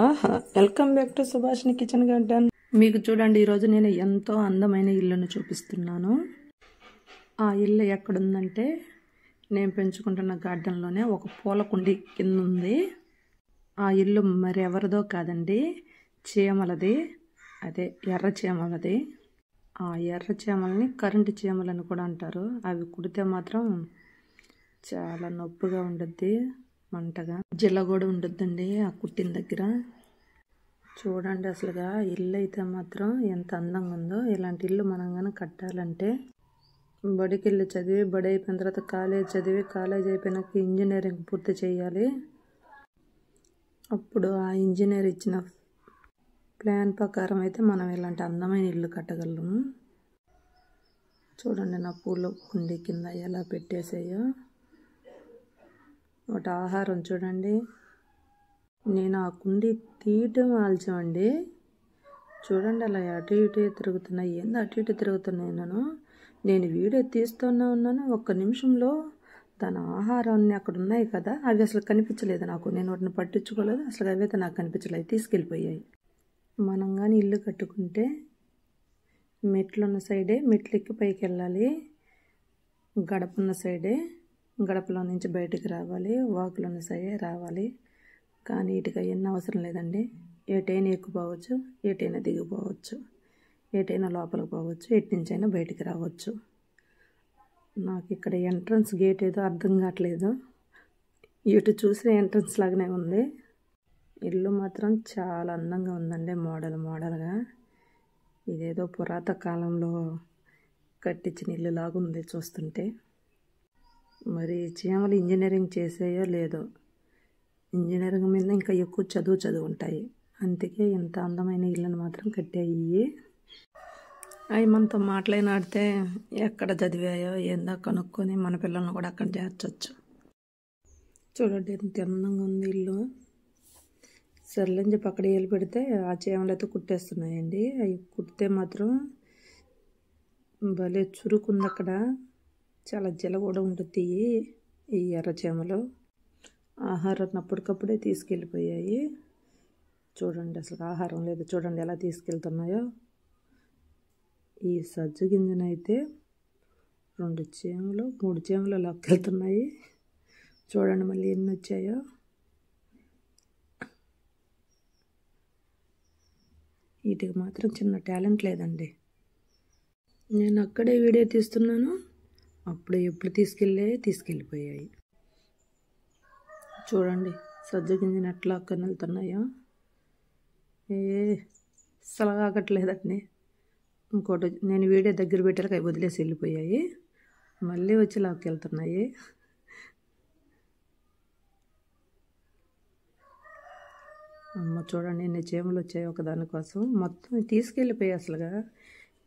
ఆహా, welcome back to Subhashini kitchen garden. మీకు చూడండి, ఈరోజు నేను ఎంతో అందమైన ఇల్లును చూపిస్తున్నాను. ఆ ఇల్లు ఎక్కడుందంటే నేను పెంచుకుంటున్న గార్డెన్లోనే ఒక పూల కుండి కింద ఉంది. ఆ ఇల్లు మరి ఎవరిదో కాదండి, చీమలది. అదే ఎర్ర చీమలది. ఆ ఎర్ర చీమలని కరెంటు చీమలని కూడా అంటారు. అవి కుడితే మాత్రం చాలా నొప్పిగా ఉంటుంది, మంటగా. జిల్ల కూడా ఉంటుందండి ఆ కుట్టిన దగ్గర. చూడండి, అసలుగా ఇల్లు అయితే మాత్రం ఎంత అందంగా ఉందో. ఇలాంటి ఇల్లు మనం కానీ కట్టాలంటే బడికి వెళ్ళి చదివి, బడి అయిపోయిన తర్వాత కాలేజ్ చదివి, కాలేజ్ అయిపోయినాక ఇంజనీరింగ్ పూర్తి చేయాలి. అప్పుడు ఆ ఇంజనీర్ ఇచ్చిన ప్లాన్ ప్రకారం అయితే మనం ఇలాంటి అందమైన ఇల్లు కట్టగలము. చూడండి, నా పూల కుండీ కింద ఎలా పెట్టేసాయో. ఒకటి ఆహారం చూడండి. నేను ఆ కుండీ తీయటం ఆల్చమండి. చూడండి, అలా అటు ఇటు తిరుగుతున్నాయి. ఏంది అటు ఇటు తిరుగుతున్నాయి? నేను వీడియో తీస్తూనే ఉన్నాను. ఒక్క నిమిషంలో దాని ఆహారాన్ని అక్కడ ఉన్నాయి కదా, అవి అసలు కనిపించలేదు నాకు. నేను వాటిని పట్టించుకోలేదు అసలు. అవైతే నాకు కనిపించలేదు, తీసుకెళ్ళిపోయాయి. మనం కానీ ఇల్లు కట్టుకుంటే మెట్లున్న సైడే మెట్లెక్కి పైకి వెళ్ళాలి. గడపున్న సైడే గడపలో నుంచి బయటికి రావాలి. వాకులున్న సైడే రావాలి. కానీ వీటికి అవన్నీ అవసరం లేదండి. ఏటైనా ఎక్కుపోవచ్చు, ఏటైనా దిగిపోవచ్చు, ఏటైనా లోపలికి పోవచ్చు, ఎటు నుంచైనా బయటికి రావచ్చు. నాకు ఇక్కడ ఎంట్రన్స్ గేట్ ఏదో అర్థం కావట్లేదు. ఇటు చూసే ఎంట్రన్స్ లాగానే ఉంది. ఇల్లు మాత్రం చాలా అందంగా ఉందండి, మోడల్గా. ఇదేదో పురాతన కాలంలో కట్టించిన ఇల్లు లాగా ఉంది చూస్తుంటే. మరి చీమలు ఇంజనీరింగ్ చేసాయో లేదో, ఇంజనీరింగ్ మీద ఇంకా ఎక్కువ చదువు ఉంటాయి. అందుకే ఇంత అందమైన ఇల్లును మాత్రం కట్టాయి. అవి మనతో మాట్లాడితే ఎక్కడ చదివాయో ఏందో కనుక్కొని మన పిల్లల్ని కూడా అక్కడ చేర్చవచ్చు. చూడండి, ఎంత అందంగా ఉంది ఇల్లు. సర్లేని చెప్పి అక్కడ ఏలు పెడితే ఆ చీమలు అయితే కుట్టేస్తున్నాయండి. అవి కుట్టితే మాత్రం భలే చురుకుంది అక్కడ. చాలా జల కూడా ఉంటుంది ఈ ఎర్ర చీమలు. ఆహారాన్ని అప్పటికప్పుడే తీసుకెళ్ళిపోయాయి. చూడండి, అసలు ఆహారం లేదు. చూడండి ఎలా తీసుకెళ్తున్నాయో. ఈ సజ్జ గింజనైతే 2 చీమలు 3 చీమలు లాక్కెళ్తున్నాయి. చూడండి మళ్ళీ ఎన్ని వచ్చాయో. వీటికి మాత్రం చిన్న టాలెంట్ లేదండి. నేను అక్కడే వీడియో తీస్తున్నాను, అప్పుడు ఎప్పుడు తీసుకెళ్ళిపోయాయి. చూడండి సజ్జ గింజను ఎట్లా అక్కడ వెళ్తున్నాయో. అసలు ఆగట్లేదండి. ఇంకోటి నేను వీడియో దగ్గర పెట్టాక అవి వదిలేసి వెళ్ళిపోయాయి. మళ్ళీ వచ్చి లాక్కెళ్తున్నాయి. అమ్మ, చూడండి ఎన్ని చీమలు వచ్చాయి ఒకదానికోసం. మొత్తం తీసుకెళ్ళిపోయాయి అసలుగా.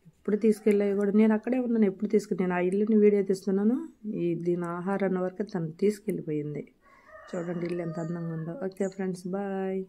ఎప్పుడు తీసుకెళ్ళాయి కూడా నేను అక్కడే ఉన్నాను. ఎప్పుడు నేను ఆ ఇల్లుని వీడియో తీస్తున్నాను. దీని ఆహారాన్ని వరకు తను తీసుకెళ్ళిపోయింది. చూడండి ఇల్లు ఎంత అందంగా ఉందో. Okay friends, bye.